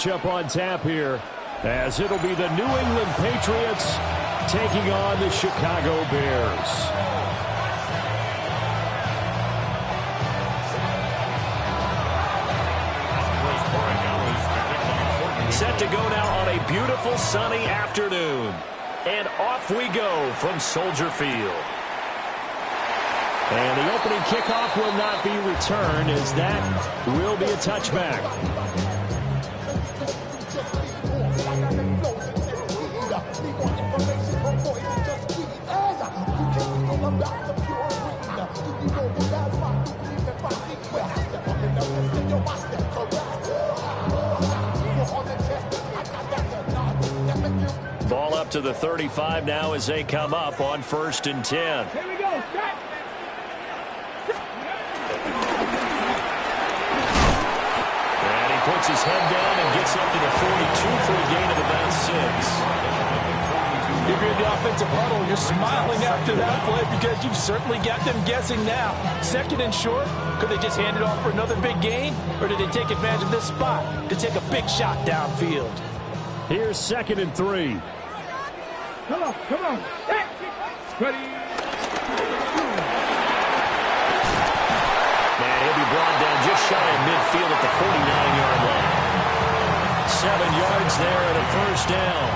Up on tap here, as it'll be the New England Patriots taking on the Chicago Bears. Set to go now on a beautiful sunny afternoon. And off we go from Soldier Field. And the opening kickoff will not be returned, as that will be a touchback. Ball up to the 35 now as they come up on 1st and 10. Here we go. And he puts his head down and gets up to the 42 for a gain of about 6. If you're in the offensive huddle, you're smiling after that play because you've certainly got them guessing now. 2nd and short, could they just hand it off for another big gain? Or did they take advantage of this spot to take a big shot downfield? Here's 2nd and 3. Come on. Ready. And he'll be brought down just shy of midfield at the 49-yard line. 7 yards there and a 1st down.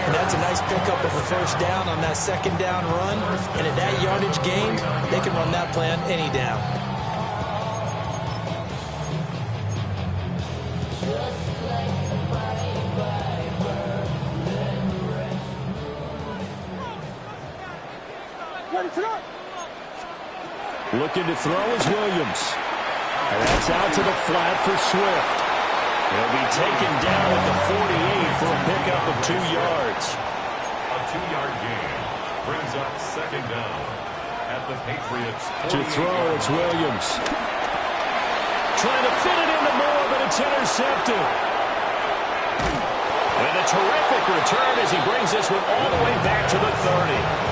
And that's a nice pickup of a 1st down on that 2nd down run. And at that yardage gain, they can run that plan any down. Looking to throw is Williams. And that's out to the flat for Swift. He'll be taken down at the 48 for a pickup of 2 yards. A 2-yard gain brings up 2nd down at the Patriots. To throw, it's Williams. Trying to fit it into Moore, but it's intercepted. And a terrific return as he brings this one all the way back to the 30.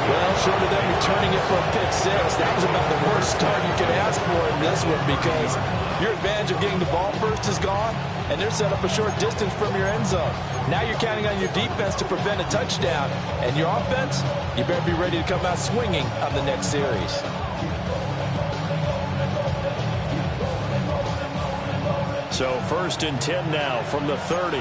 Well, short of them returning it for a pick 6, that was about the worst start you could ask for in this one because your advantage of getting the ball first is gone, and they're set up a short distance from your end zone. Now you're counting on your defense to prevent a touchdown, and your offense, you better be ready to come out swinging on the next series. So 1st and 10 now from the 30.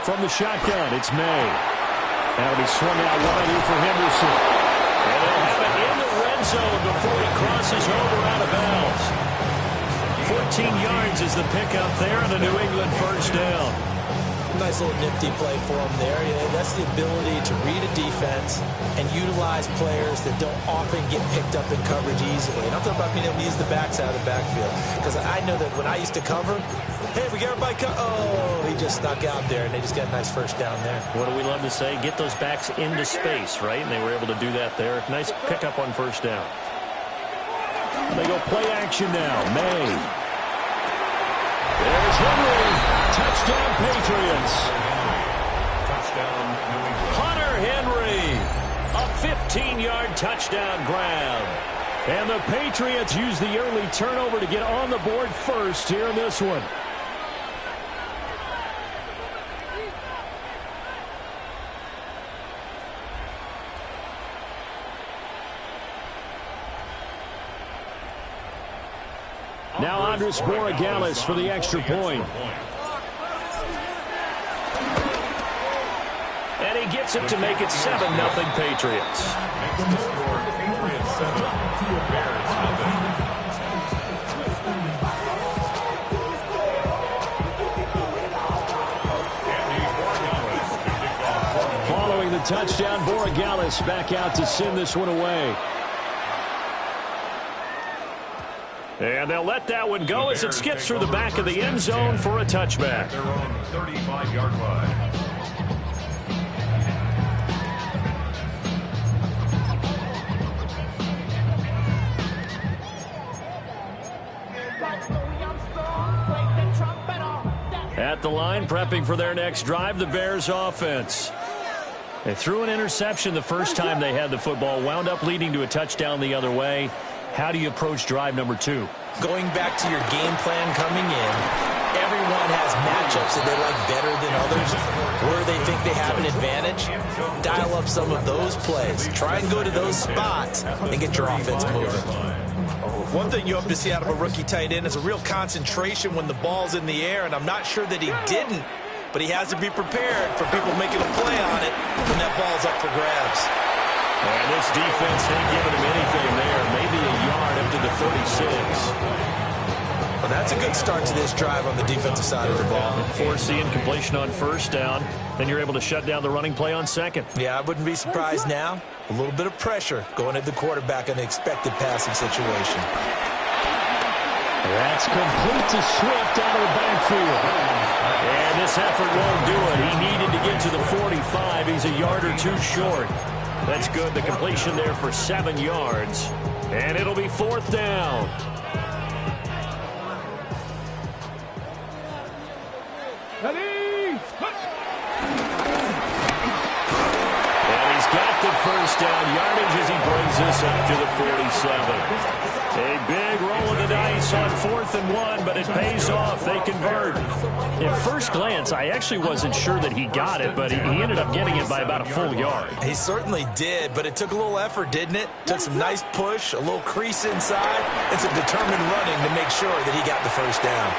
From the shotgun, it's May. That'll be swung out wide here for Henderson. And they'll have it in the red zone before he crosses over out of bounds. 14 yards is the pickup there and a New England 1st down. Nice little nifty play for him there. Yeah, that's the ability to read a defense and utilize players that don't often get picked up in coverage easily. And I'm talking about being able to use the backs out of the backfield. Because I know that when I used to cover, hey, we got everybody oh, he just snuck out there, and they just got a nice 1st down there. What do we love to say? Get those backs into space, right? And they were able to do that there. Nice pickup on 1st down. They go play action now. May. There's Henry. Touchdown, Patriots. Touchdown, New England. Hunter Henry. A 15-yard touchdown grab. And the Patriots use the early turnover to get on the board first here in this one. Now Andres Borregales for the extra point. And he gets it to make it 7-0 Patriots. Makes the score Patriots 7, Bears nothing. Following the touchdown, Borregales back out to send this one away. And they'll let that one go as it skips through the back of the end zone for a touchback. Their own 35-yard line. At the line, prepping for their next drive, the Bears offense. They threw an interception the first time they had the football, wound up leading to a touchdown the other way. How do you approach drive number 2? Going back to your game plan coming in, everyone has matchups that they like better than others, where they think they have an advantage. Dial up some of those plays. Try and go to those spots and get your offense moving. One thing you hope to see out of a rookie tight end is a real concentration when the ball's in the air, and I'm not sure that he didn't, but he has to be prepared for people making a play on it when that ball's up for grabs. And this defense ain't giving him anything there. Maybe a yard up to the 36. Well, that's a good start to this drive on the defensive side of the ball. Force the incompletion on first down. Then you're able to shut down the running play on second. Yeah, I wouldn't be surprised now. A little bit of pressure going at the quarterback in the expected passing situation. That's complete to Swift out of the backfield. And this effort won't do it. He needed to get to the 45. He's a yard or two short. That's good. The completion there for 7 yards. And it'll be 4th down. And he's got the first down yardage as he brings this up to the 47. A big roll of the dice on 4th and 1, but it pays off. They convert. At first glance, I actually wasn't sure that he got it, but he ended up getting it by about a full yard. He certainly did, but it took a little effort, didn't it? Took some nice push, a little crease inside, and some determined running to make sure that he got the first down.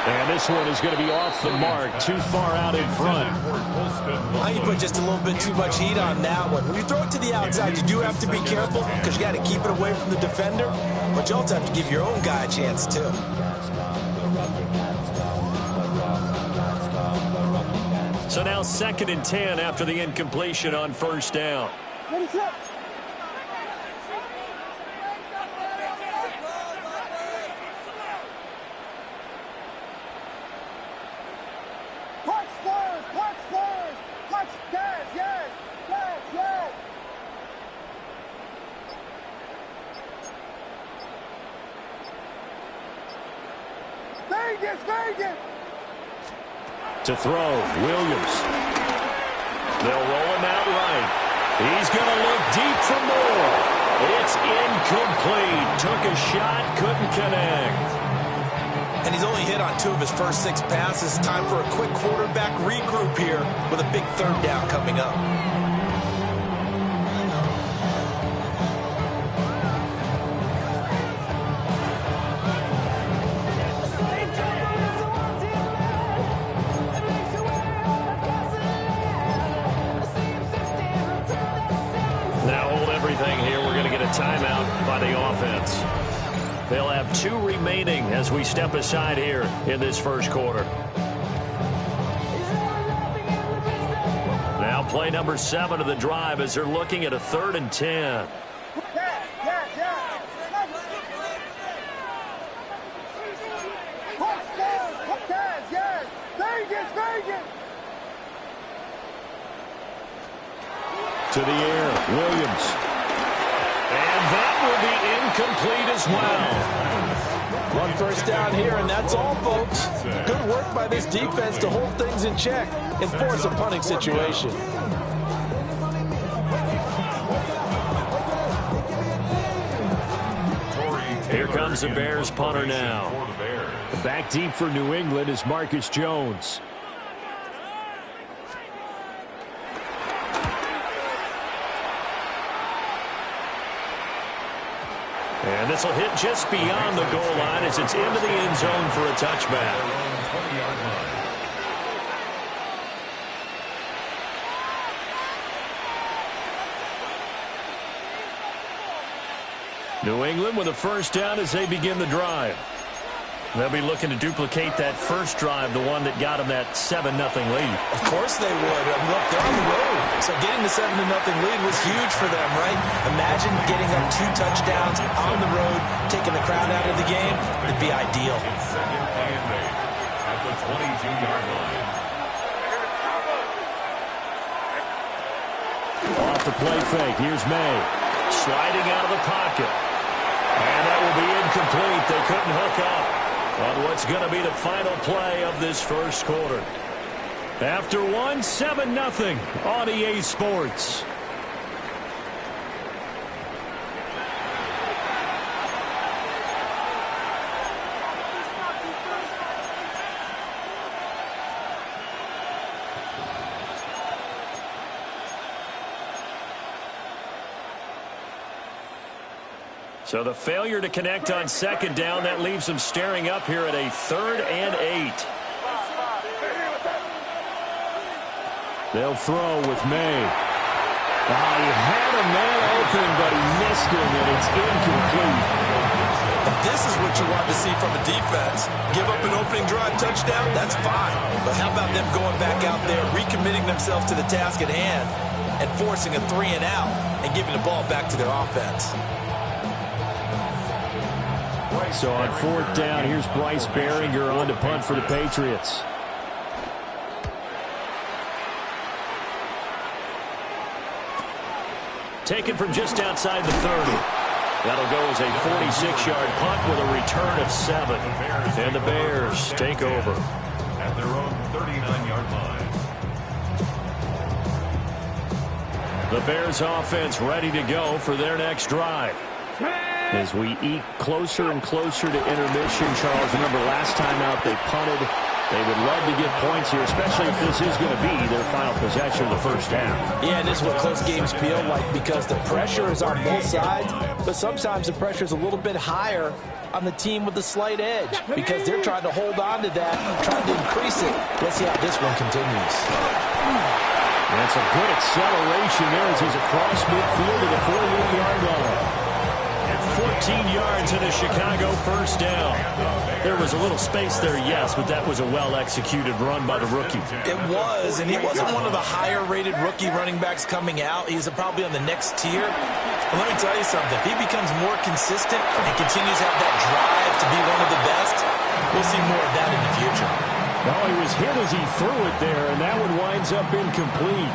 And this one is going to be off the mark, too far out in front. I think you put just a little bit too much heat on that one. When you throw it to the outside, you do have to be careful because you got to keep it away from the defender, but you also have to give your own guy a chance, too. So now 2nd and 10 after the incompletion on first down. To throw, Williams. They'll roll him out right. He's going to look deep for more. It's incomplete. Took a shot, couldn't connect. And he's only hit on 2 of his first 6 passes. Time for a quick quarterback regroup here with a big 3rd down coming up. Timeout by the offense. They'll have 2 remaining as we step aside here in this first quarter. Now play number 7 of the drive as they're looking at a 3rd and 10. To the air, Williams. And that will be incomplete as well. 1 first down here, and that's all, folks. Good work by this defense to hold things in check and force a punting situation. Here comes the Bears punter now. Back deep for New England is Marcus Jones. And this will hit just beyond the goal line as it's into the end zone for a touchback. New England with a first down as they begin the drive. They'll be looking to duplicate that first drive, the one that got them that 7-0 lead. Of course they would. Look, they're on the road. So getting the 7-0 lead was huge for them, right? Imagine getting up 2 touchdowns on the road, taking the crowd out of the game. It'd be ideal. It's 2nd and 8 at the 22-yard line. Off the play fake. Here's May. Sliding out of the pocket. And that will be incomplete. They couldn't hook up. on what's going to be the final play of this first quarter. After one, 7-0 on EA Sports. So the failure to connect on second down, that leaves them staring up here at a 3rd and 8. They'll throw with May. He had a man open, but he missed him, and it's incomplete. This is what you want to see from a defense. Give up an opening drive touchdown, that's fine. But how about them going back out there, recommitting themselves to the task at hand, and forcing a 3 and out, and giving the ball back to their offense. So on 4th down, here's Bryce Behringer on to punt for the Patriots. Taken from just outside the 30. That'll go as a 46-yard punt with a return of 7. And the Bears take over at their own 39-yard line. The Bears offense ready to go for their next drive. As we eke closer and closer to intermission, Charles, remember last time out they punted. They would love to get points here, especially if this is going to be their final possession of the first half. Yeah, and this is what close games feel like because the pressure is on both sides, but sometimes the pressure is a little bit higher on the team with the slight edge because they're trying to hold on to that, trying to increase it. Let's see how this one continues. That's a good acceleration there as he's across midfield to the 48-yard line. 14 yards and a Chicago first down. There was a little space there, yes, but that was a well-executed run by the rookie. It was, and he wasn't one of the higher-rated rookie running backs coming out. He's probably on the next tier. But let me tell you something. If he becomes more consistent and continues to have that drive to be one of the best, we'll see more of that in the future. Well, he was hit as he threw it there, and that one winds up incomplete.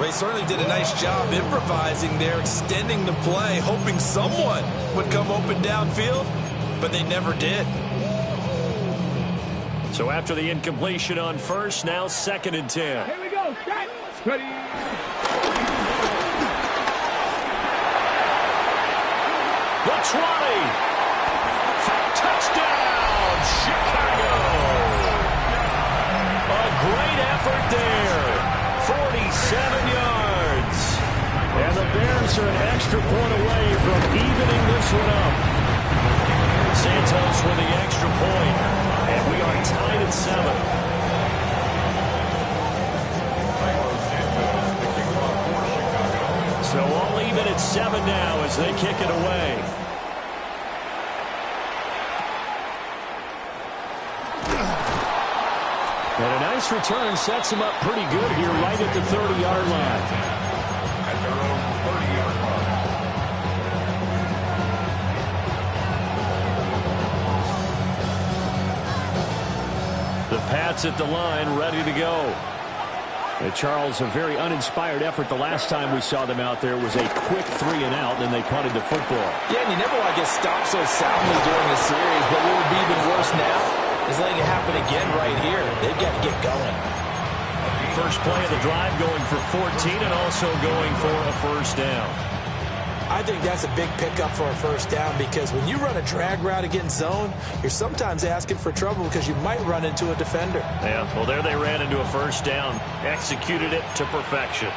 They certainly did a nice job improvising there, extending the play, hoping someone would come open downfield, but they never did. So after the incompletion on first, now 2nd and 10. Here we go. Set. Ready. The 20. Touchdown, Chicago. A great effort there. 47 yards. And the Bears are an extra point away from evening this one up. Santos with the extra point. And we are tied at 7. So all even at 7 now as they kick it away. And a nice return sets him up pretty good here right at the 30-yard line. At their own 30-yard line. The Pats at the line, ready to go. Charles, a very uninspired effort the last time we saw them out there was a quick 3 and out, and they punted the football. Yeah, and you never want to get stopped so soundly during the series, but what would be even worse now is letting it happen again right here. They've got to get going. First play of the drive going for 14 and also going for a first down. I think that's a big pickup for a first down because when you run a drag route against zone, you're sometimes asking for trouble because you might run into a defender. Yeah, well, there they ran into a first down. Executed it to perfection.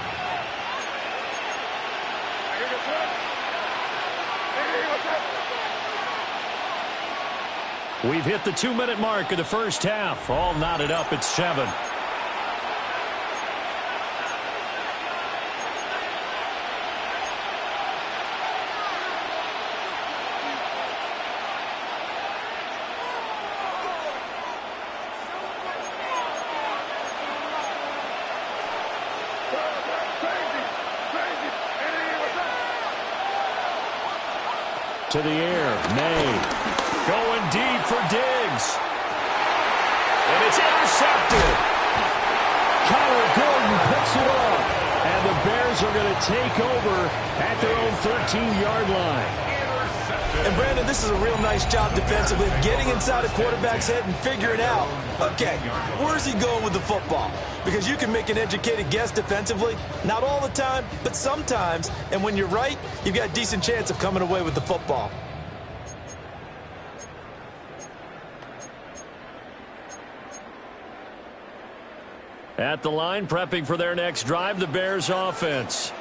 We've hit the 2-minute mark of the first half. All knotted up at 7. To the air, May. Going deep for Diggs. And it's intercepted. Kyler Gordon picks it off. And the Bears are going to take over at their own 13-yard line. And, Brandon, this is a real nice job defensively, getting inside a quarterback's head and figuring out, okay, where's he going with the football? Because you can make an educated guess defensively, not all the time, but sometimes. And when you're right, you've got a decent chance of coming away with the football. At the line, prepping for their next drive, the Bears offense.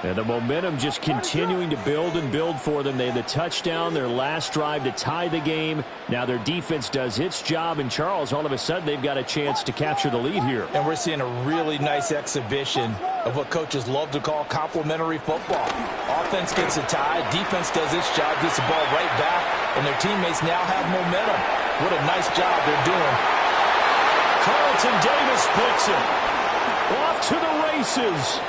And the momentum just continuing to build and build for them. They had the touchdown, their last drive to tie the game. Now their defense does its job, and Charles, all of a sudden, they've got a chance to capture the lead here. And we're seeing a really nice exhibition of what coaches love to call complementary football. Offense gets a tie, defense does its job, gets the ball right back, and their teammates now have momentum. What a nice job they're doing. Carlton Davis picks it. Off to the races.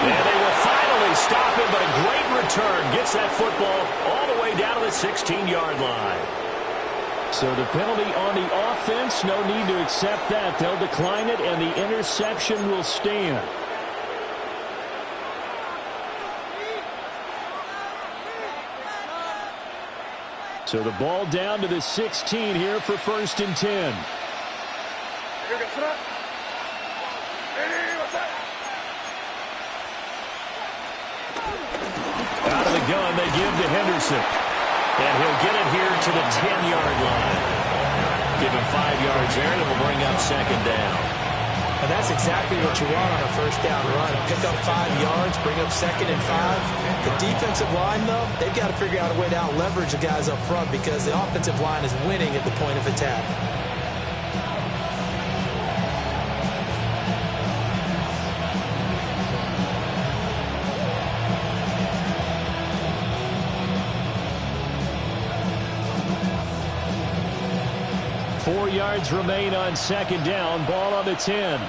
And they will finally stop him, but a great return. Gets that football all the way down to the 16-yard line. So the penalty on the offense, no need to accept that. They'll decline it, and the interception will stand. So the ball down to the 16 here for 1st and 10. Out of the gun, they give to Henderson. And he'll get it here to the 10-yard line. Give him 5 yards there, and it will bring up 2nd down. And that's exactly what you want on a 1st down run. Pick up 5 yards, bring up 2nd and 5. The defensive line, though, they've got to figure out a way to out-leverage the guys up front because the offensive line is winning at the point of attack. Four yards remain on 2nd down. Ball on the 10.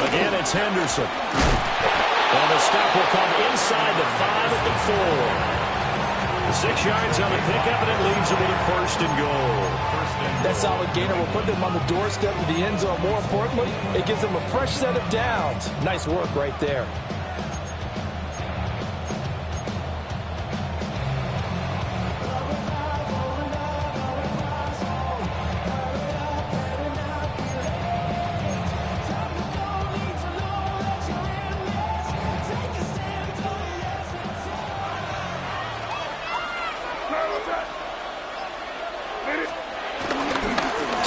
Again, it's Henderson. And the stop will come inside the 5 at the 4. 6 yards on the pickup, and it leaves them with a 1st and goal. That solid gainer will put them on the doorstep of the end zone. More importantly, it gives them a fresh set of downs. Nice work right there.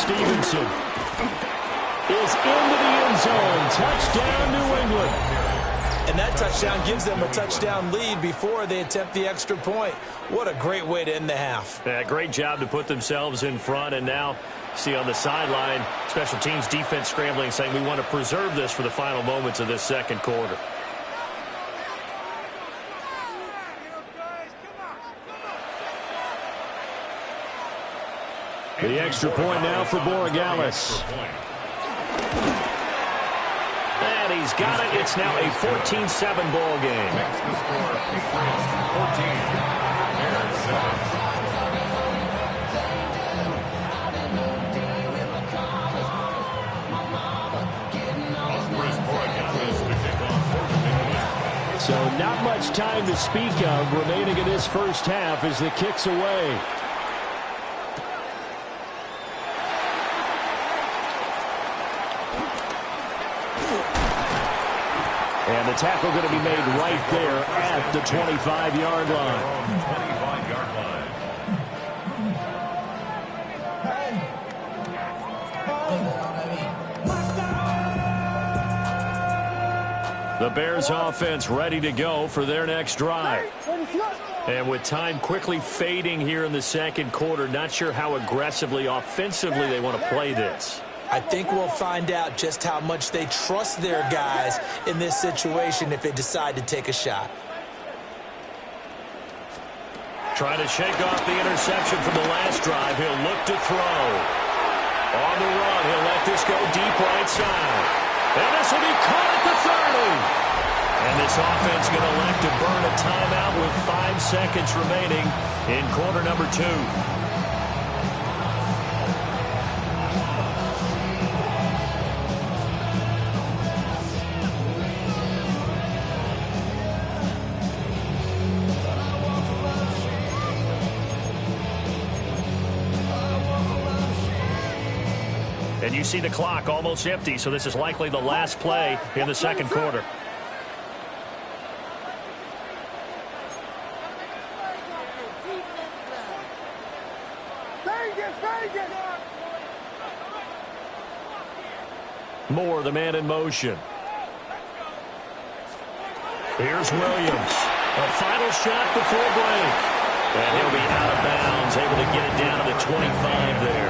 Stevenson is into the end zone. Touchdown, New England. And that touchdown gives them a touchdown lead before they attempt the extra point. What a great way to end the half. Yeah, great job to put themselves in front. And now, see on the sideline, special teams defense scrambling, saying we want to preserve this for the final moments of this 2nd quarter. The extra point now for Borregales. And he's got it. It's now a 14-7 ball game. Makes the score 14. Bears 7. So not much time to speak of remaining in this 1st half as the kick's away. And the tackle going to be made right there at the 25-yard line. 25-yard line. The Bears offense ready to go for their next drive. And with time quickly fading here in the 2nd quarter, not sure how aggressively, offensively they want to play this. I think we'll find out just how much they trust their guys in this situation if they decide to take a shot. Trying to shake off the interception from the last drive. He'll look to throw. On the run, he'll let this go deep right side. And this will be caught at the 30. And this offense going to elect to burn a timeout with 5 seconds remaining in quarter number 2. And you see the clock almost empty, so this is likely the last play in the second quarter. Moore, the man in motion. Here's Williams. A final shot before break. And he'll be out of bounds, able to get it down to the 25 there.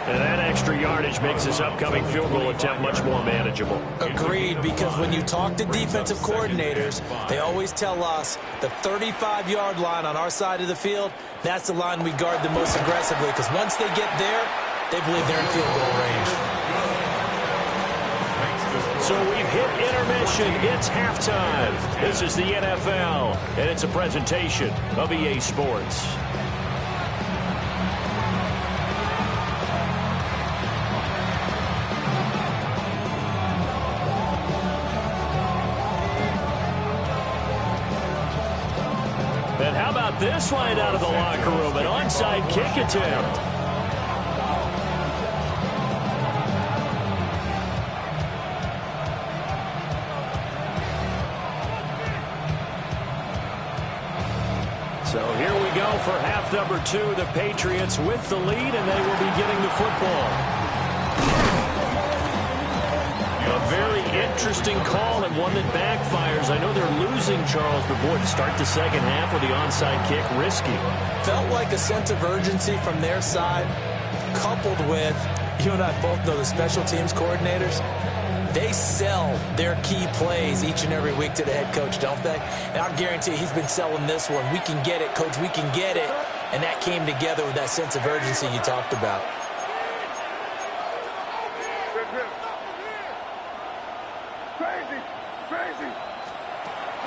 And that extra yardage makes this upcoming field goal attempt much more manageable. Agreed, because when you talk to defensive coordinators, they always tell us the 35-yard line on our side of the field, that's the line we guard the most aggressively, because once they get there, they believe they're in field goal range. So we've hit intermission. It's halftime. This is the NFL, and it's a presentation of EA Sports. And how about this right out of the locker room? An onside kick attempt. So here we go for half number 2. The Patriots with the lead, and they will be getting the football. A very interesting call and one that backfires. I know they're losing, Charles, but boy, to start the second half with the onside kick, risky. Felt like a sense of urgency from their side, coupled with, you and I both know the special teams coordinators, they sell their key plays each and every week to the head coach, don't they? And I guarantee he's been selling this one. We can get it, coach, we can get it. And that came together with that sense of urgency you talked about.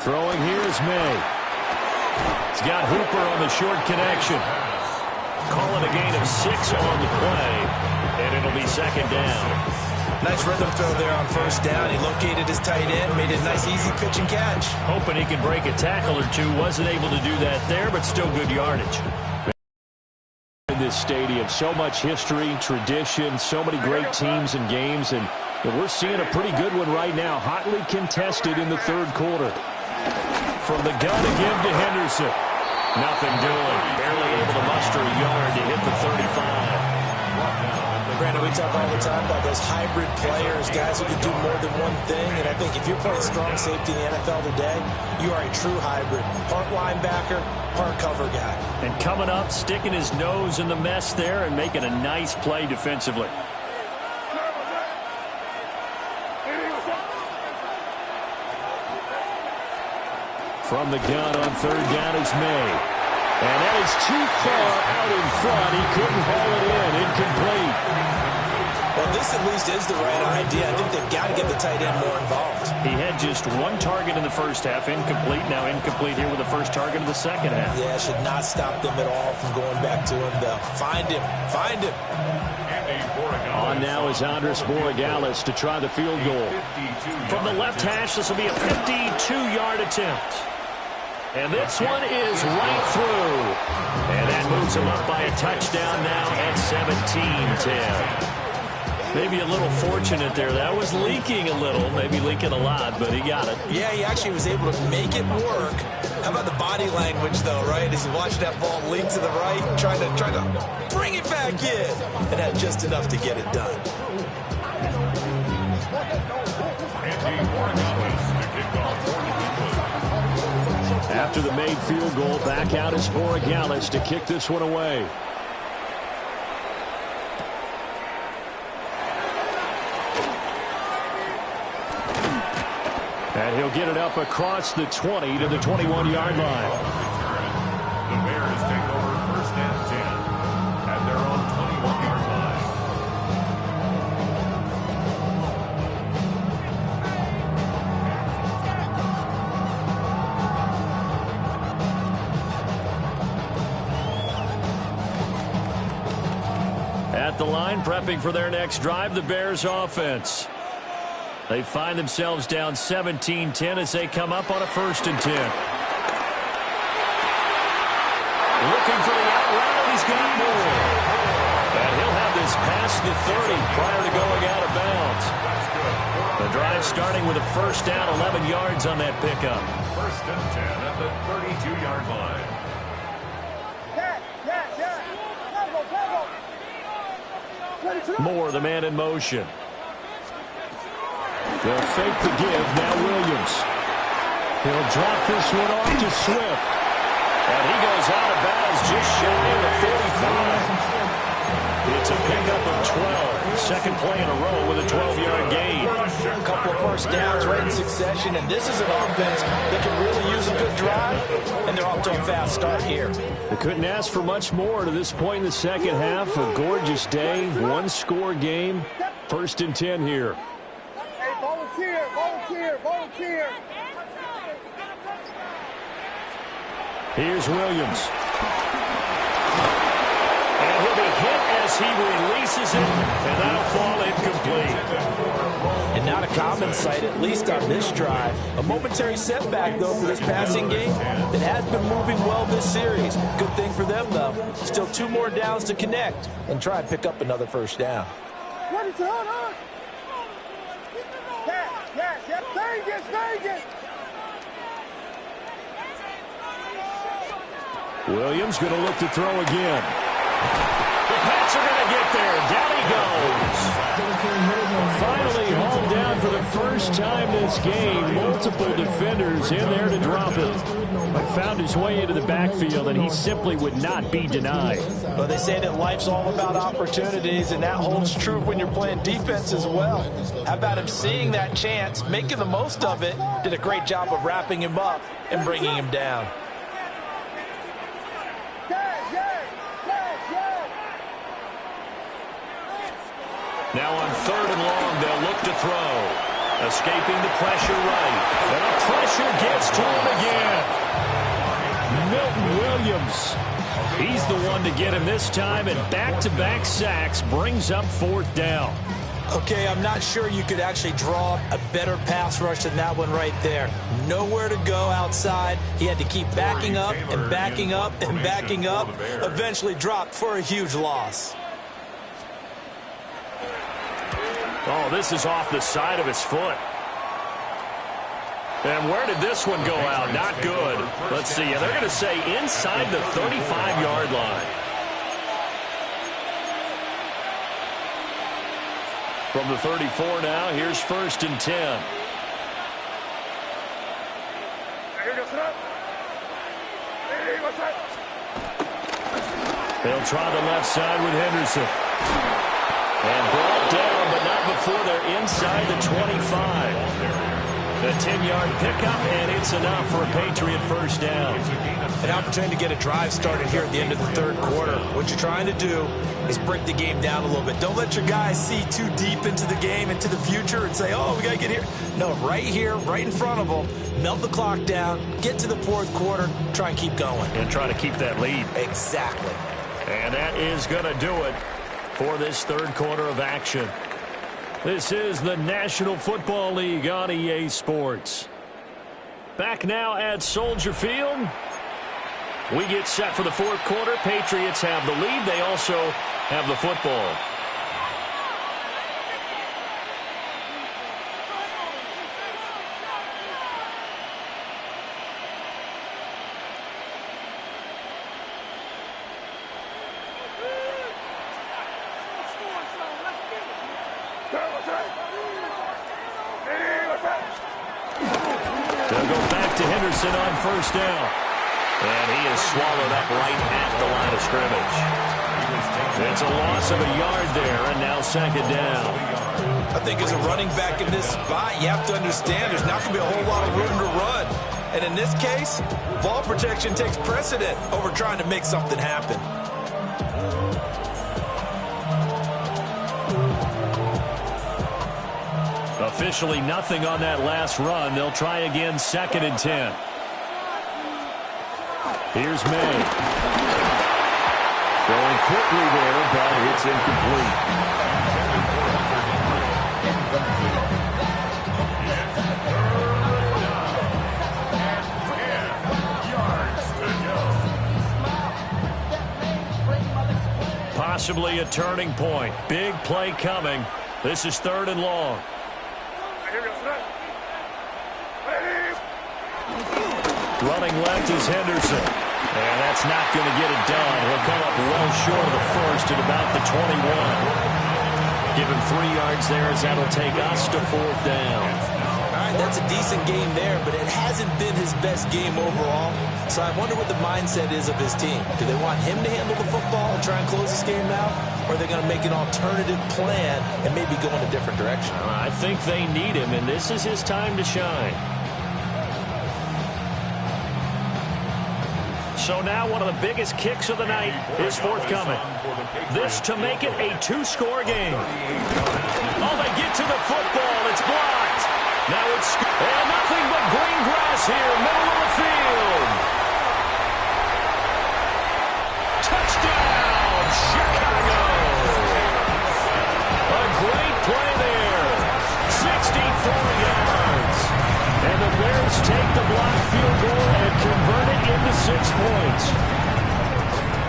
Throwing here is May. He's got Hooper on the short connection. Calling a gain of 6 on the play, and it'll be second down. Nice rhythm throw there on first down. He located his tight end, made it a nice, easy pitch and catch. Hoping he could break a tackle or two. Wasn't able to do that there, but still good yardage. In this stadium, so much history, tradition, so many great teams and games, and we're seeing a pretty good one right now. Hotly contested in the third quarter. From the gun again to Henderson. Nothing doing. Barely able to muster a yard to hit the 35. Brandon, we talk all the time about those hybrid players, guys who can do more than one thing. And I think if you're playing strong safety in the NFL today, you are a true hybrid. Part linebacker, part cover guy. And coming up, sticking his nose in the mess there and making a nice play defensively. From the gun on third down is May. And that is too far out in front. He couldn't haul it in. Incomplete. Well, this at least is the right idea. I think they've got to get the tight end more involved. He had just one target in the first half. Incomplete. Now incomplete here with the first target of the second half. Yeah, should not stop them at all from going back to him, though. Find him. Find him. On now is Andres Borregales to try the field goal. From the left hash, this will be a 52-yard attempt. And this one is right through. And that moves him up by a touchdown now at 17-10. Maybe a little fortunate there. That was leaking a little, maybe leaking a lot, but he got it. Yeah, he actually was able to make it work. How about the body language, though, right? As he watched that ball leak to the right, trying to bring it back in. And had just enough to get it done. After the made field goal, back out is Borregales to kick this one away. And he'll get it up across the 20 to the 21-yard line. The Bears take over first and 10 at their own 21-yard line. At the line, prepping for their next drive, the Bears offense. They find themselves down 17-10 as they come up on a 1st and 10. Looking for the out route, he's got more. And he'll have this is past the 30 prior to going out of bounds. The drive starting with a first down, 11 yards on that pickup. First and 10 at the 32-yard line. Moore, the man in motion. They'll fake the give. Now Williams. He'll drop this one off to Swift. And he goes out of bounds just shy of the 45. It's a pickup of 12. Second play in a row with a 12-yard gain. A couple of first downs right in succession, and this is an offense that can really use a good drive, and they're off to a fast start here. They couldn't ask for much more to this point in the second half. A gorgeous day, one-score game. First and 10 here. Hey, volunteer. Here's Williams. And he'll be hit as he releases it, and that'll fall incomplete. And not a common sight, at least on this drive. A momentary setback, though, for this passing game that has been moving well this series. Good thing for them, though. Still 2 more downs to connect and try and pick up another first down. Vegas. Williams going to look to throw again. The Pats are going to get there. Down he goes. Finally hauled down for the first time this game. Multiple defenders in there to drop it. But found his way into the backfield, and he simply would not be denied. Well, they say that life's all about opportunities, and that holds true when you're playing defense as well. How about him seeing that chance, making the most of it, did a great job of wrapping him up and bringing him down. Now on third and long, they'll look to throw. Escaping the pressure right. And the pressure gets to him again. Milton Williams. He's the one to get him this time, and back-to-back sacks brings up fourth down. Okay, I'm not sure you could actually draw a better pass rush than that one right there. Nowhere to go outside. He had to keep backing up and backing up and backing up. Eventually dropped for a huge loss. Oh, this is off the side of his foot. And where did this one go out? Not good. Let's see. They're going to say inside the 35-yard line. From the 34 now, here's first and 10. They'll try the left side with Henderson. And brought down, but not before they're inside the 25. The 10-yard pickup, and it's enough for a Patriot first down. An opportunity to get a drive started here at the end of the third quarter. What you're trying to do is break the game down a little bit. Don't let your guys see too deep into the game, into the future, and say, oh, we got to get here. No, right here, right in front of them, melt the clock down, get to the fourth quarter, try and keep going. And try to keep that lead. Exactly. And that is going to do it for this third quarter of action. This is the National Football League on EA Sports. Back now at Soldier Field. We get set for the fourth quarter. Patriots have the lead. They also have the football. They'll go back to Henderson on first down. And he is swallowed up right at the line of scrimmage. It's a loss of a yard there, and now second down. I think as a running back in this spot, you have to understand there's not going to be a whole lot of room to run. And in this case, ball protection takes precedent over trying to make something happen. Officially nothing on that last run. They'll try again, second and 10. Here's May. Throwing quickly there, but it's incomplete. Possibly a turning point. Big play coming. This is 3rd and long. Running left is Henderson. And that's not going to get it done. He'll come up well short of the first at about the 21. Give him 3 yards there as that'll take us to 4th down. All right, that's a decent game there, but it hasn't been his best game overall. So I wonder what the mindset is of his team. Do they want him to handle the football and try and close this game out? Or are they going to make an alternative plan and maybe go in a different direction? I think they need him, and this is his time to shine. So now one of the biggest kicks of the night is forthcoming. This to make it a 2-score game. Oh, they get to the football. It's blocked. Now it's and nothing but green grass here, middle of the field. Touchdown, Chicago. A great play there. 64 yards. And the Bears take the blocked field goal and convert it into 6 points.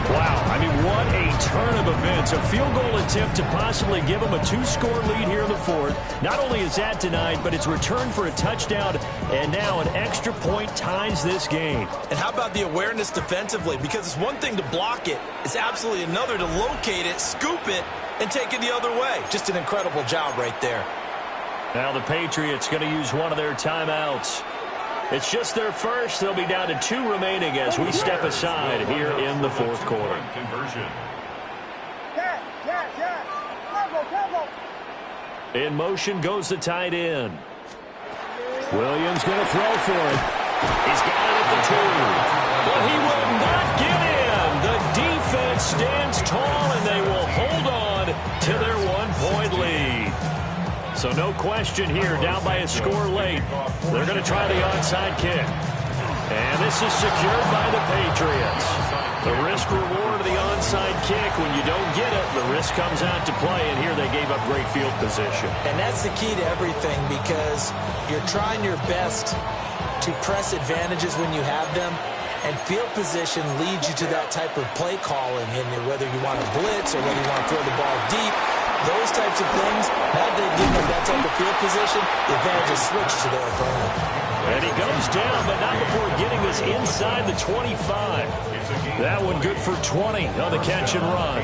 Wow, I mean, what a turn of events. A field goal attempt to possibly give them a 2-score lead here in the 4th. Not only is that denied, but it's returned for a touchdown, and now an extra point ties this game. And how about the awareness defensively? Because it's one thing to block it. It's absolutely another to locate it, scoop it, and take it the other way. Just an incredible job right there. Now the Patriots going to use one of their timeouts. It's just their first. They'll be down to 2 remaining as we step aside here in the 4th quarter. Conversion. In motion goes the tight end. Williams going to throw for it. He's got it at the 2. But he will not get in. The defense stands tall, and they will hold on to their 1-point lead. So no question here, down by a score late. They're going to try the onside kick. And this is secured by the Patriots. The risk-reward of the onside kick, when you don't get it, the risk comes out to play, and here they gave up great field position. And that's the key to everything, because you're trying your best to press advantages when you have them, and field position leads you to that type of play calling, and whether you want to blitz or whether you want to throw the ball deep, those types of things, now that they've given them that type of field position, the advantage is switched to their opponent. And he goes down, but not before getting this inside the 25. That one good for 20 on the catch and run.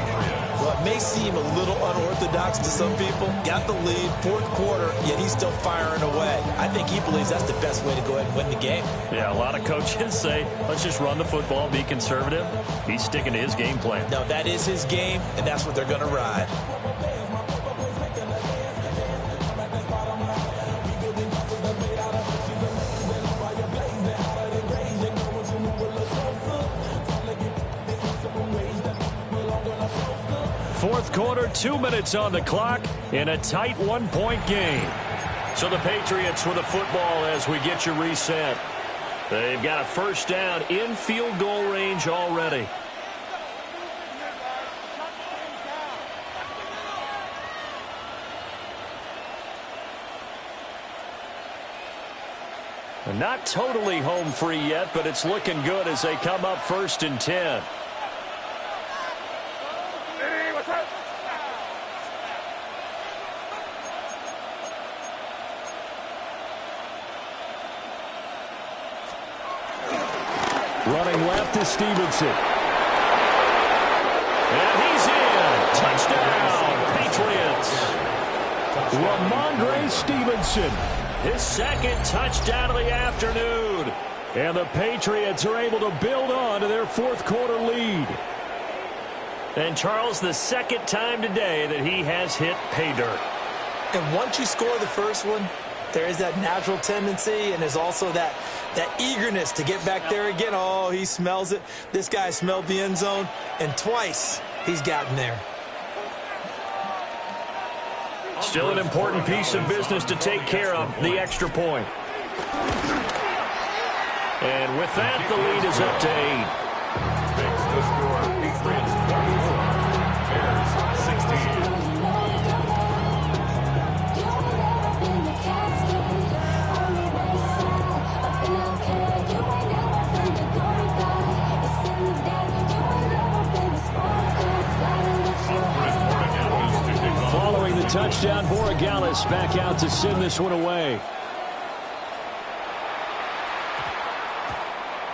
Well, it may seem a little unorthodox to some people. Got the lead, 4th quarter, yet he's still firing away. I think he believes that's the best way to go ahead and win the game. Yeah, a lot of coaches say, let's just run the football, be conservative. He's sticking to his game plan. No, that is his game, and that's what they're going to ride. Fourth quarter, 2 minutes on the clock in a tight 1-point game. So the Patriots with the football as we get you reset. They've got a first down in field goal range already. Not totally home free yet, but it's looking good as they come up 1st and 10. Running left is Stevenson. And he's in. Touchdown, Patriots. Ramondre Stevenson. His 2nd touchdown of the afternoon. And the Patriots are able to build on to their 4th quarter lead. And Charles, the 2nd time today that he has hit pay dirt. And once you score the first one, there is that natural tendency, and there's also that eagerness to get back there again. Oh, he smells it. This guy smelled the end zone, and twice he's gotten there. Still an important piece of business to take care of, the extra point. And with that, the lead is up to 8. Makes the score Patriots 24, Bears 16. touchdown. Borregales back out to send this one away.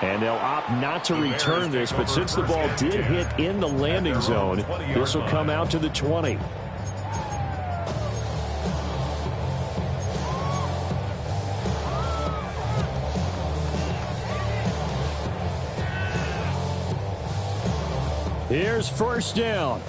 And they'll opt not to return this, but since the ball did hit in the landing zone, this will come out to the 20. Here's first down.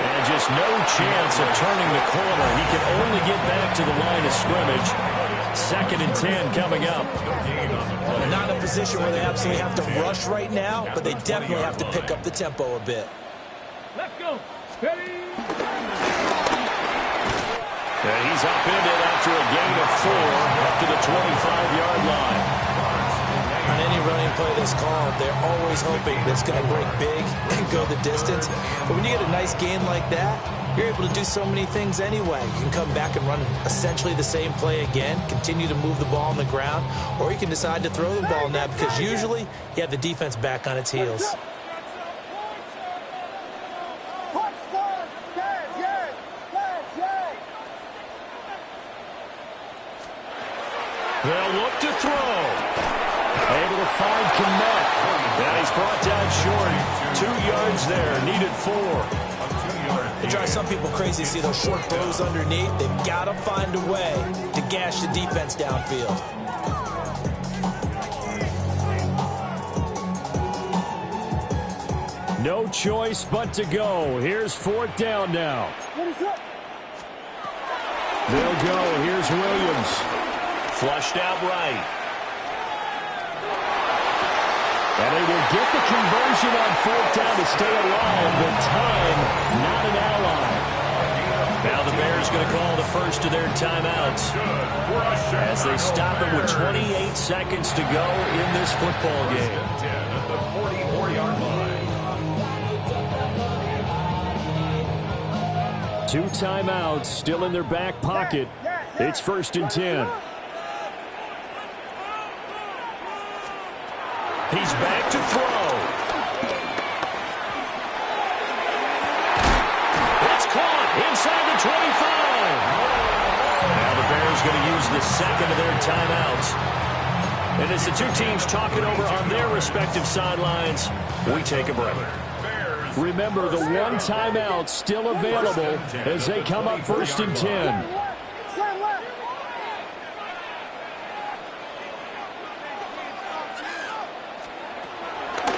And just no chance of turning the corner. He can only get back to the line of scrimmage. 2nd and 10 coming up. Well, not in a position where they absolutely have to rush right now, but they definitely have to pick up the tempo a bit. Let's go. Ready? And he's upended after a gain of 4 up to the 25-yard line. On any running play that's called, they're always hoping that it's going to break big and go the distance. But when you get a nice gain like that, you're able to do so many things anyway. You can come back and run essentially the same play again, continue to move the ball on the ground, or you can decide to throw the ball now because usually you have the defense back on its heels. They'll look to throw. Able to find Kmet. And he's brought down short. 2 yards there. Needed 4. It drives some people crazy to see those short throws underneath. They've got to find a way to gash the defense downfield. No choice but to go. Here's 4th down now. They'll go. Here's Williams. Flushed out right. And they will get the conversion on 4th down to stay alive, but time not an ally. Now the Bears going to call the first of their timeouts as they stop it with 28 seconds to go in this football game. At the 44-yard line. 2 timeouts still in their back pocket. It's 1st and 10. He's back to throw. It's caught inside the 25. Now the Bears going to use the second of their timeouts. And as the 2 teams talk it over on their respective sidelines, we take a break. Remember, the 1 timeout still available as they come up 1st and 10.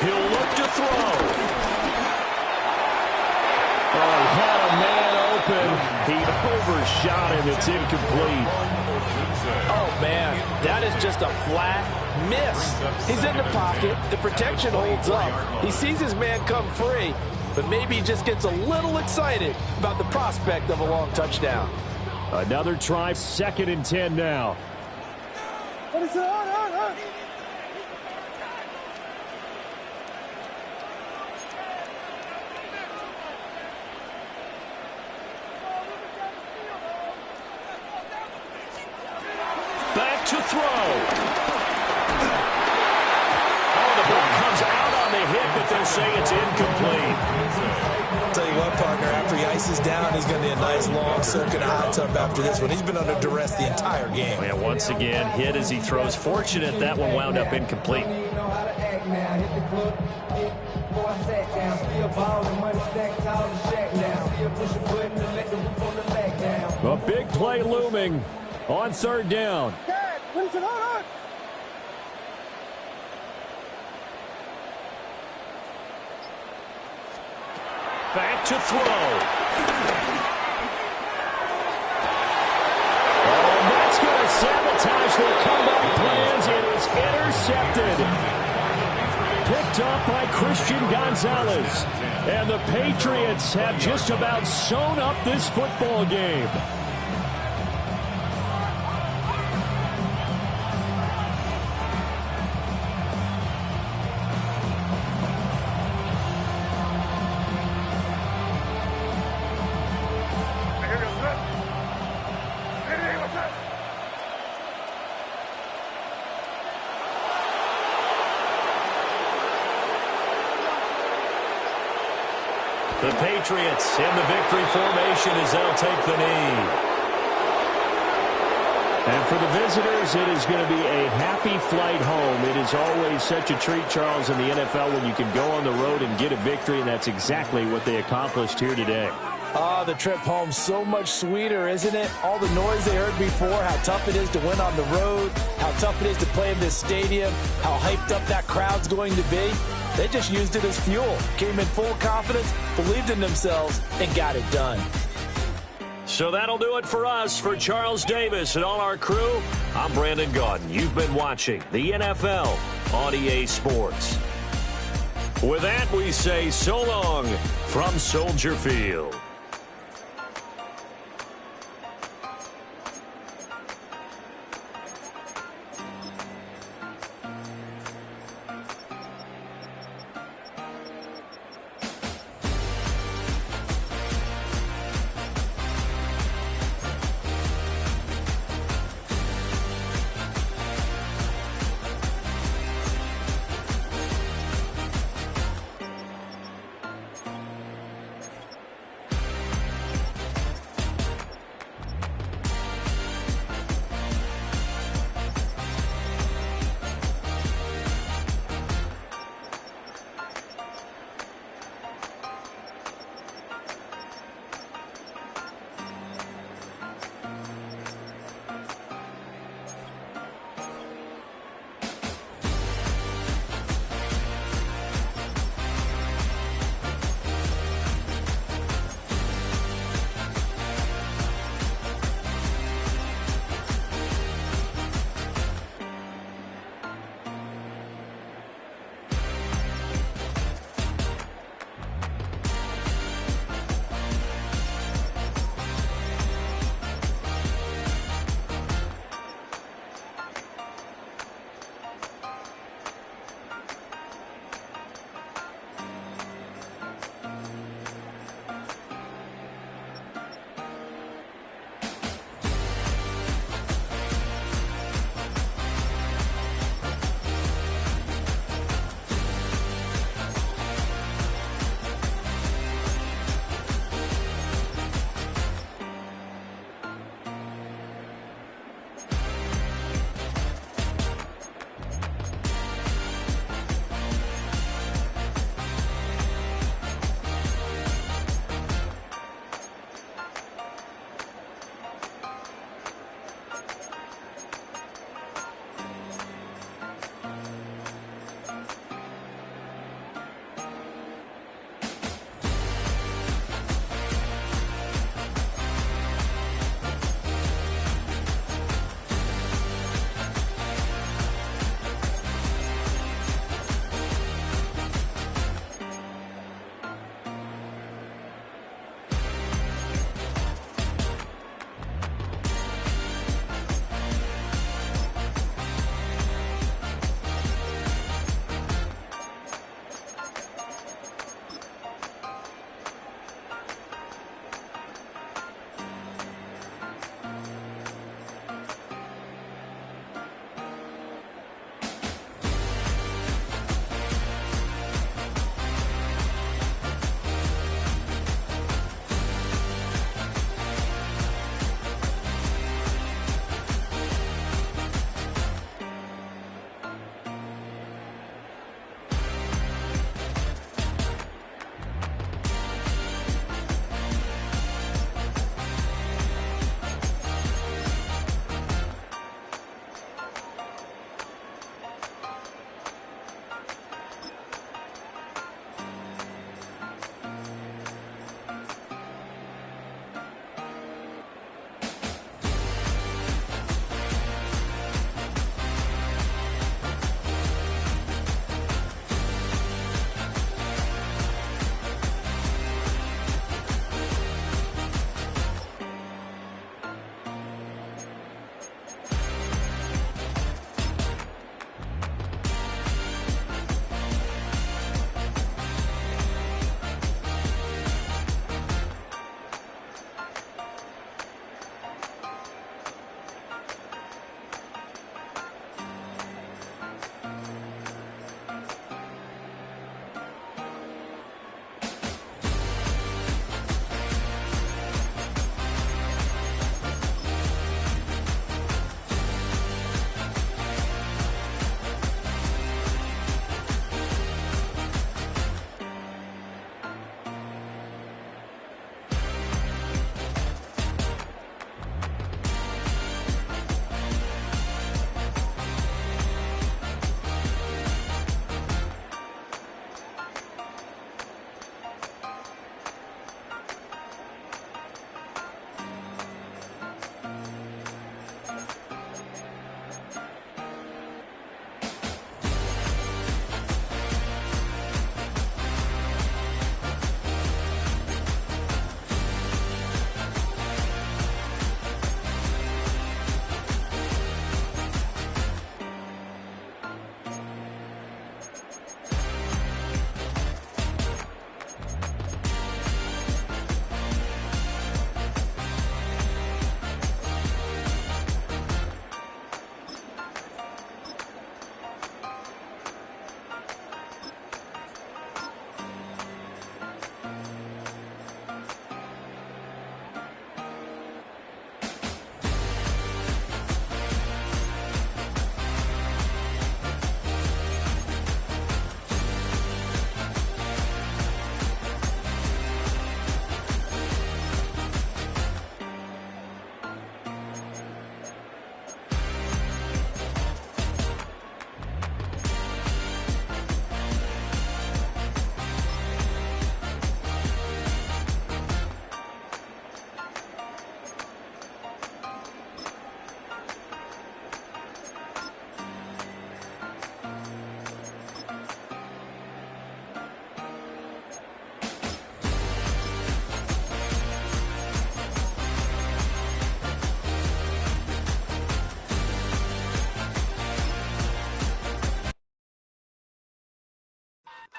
He'll look to throw. Oh, he had a man open. He overshot him. It's incomplete. Oh, man, that is just a flat miss. He's in the pocket. The protection holds up. He sees his man come free, but maybe he just gets a little excited about the prospect of a long touchdown. Another try, 2nd and 10 now. Back to throw. Oh, the ball comes out on the hit, but they'll say it's incomplete. Tell you what, partner, after he ices down, he's going to be a nice long soak in a hot tub after this one. He's been under duress the entire game. And once again, hit as he throws. Fortunate that one wound up incomplete. A big play looming on 3rd down. Back to throw. Oh, that's going to sabotage their comeback plans. It is intercepted. Picked up by Christian Gonzalez. And the Patriots have just about sewn up this football game. The Patriots in the victory formation as they'll take the knee. And for the visitors, it is going to be a happy flight home. It is always such a treat, Charles, in the NFL when you can go on the road and get a victory, and that's exactly what they accomplished here today. Oh, the trip home so much sweeter, isn't it? All the noise they heard before, how tough it is to win on the road, how tough it is to play in this stadium, how hyped up that crowd's going to be. They just used it as fuel, came in full confidence, believed in themselves, and got it done. So that'll do it for us. For Charles Davis and all our crew, I'm Brandon Gaudin. You've been watching the NFL on EA Sports. With that, we say so long from Soldier Field.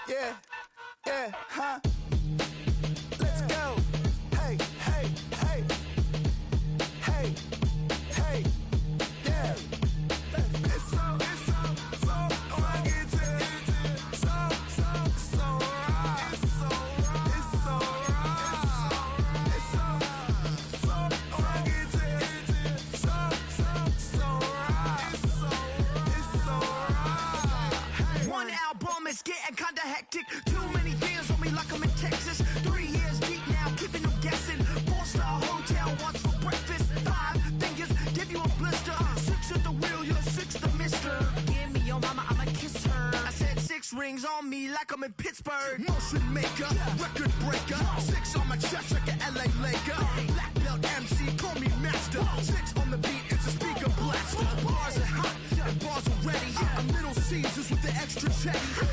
Yeah, yeah, huh? Let's go. Hey, hey, hey. Hey, hey, yeah. It's so funky, so right. It's so right. It's so funky, so right. One album is getting kinda hectic. Too many fans on me like I'm in Texas. 3 years deep now, keeping them guessing. 4-star hotel once for breakfast. 5 fingers give you a blister. 6 at the wheel, you're 6 the mister. Give me your mama, I'ma kiss her. I said 6 rings on me like I'm in Pittsburgh. Motion maker, record breaker. 6 on my chest like an LA Laker. Black belt MC, call me master. 6 on the beat, it's a speaker blaster. Bars are hot, and bars are ready. I'm Little Caesars with the extra cheddar.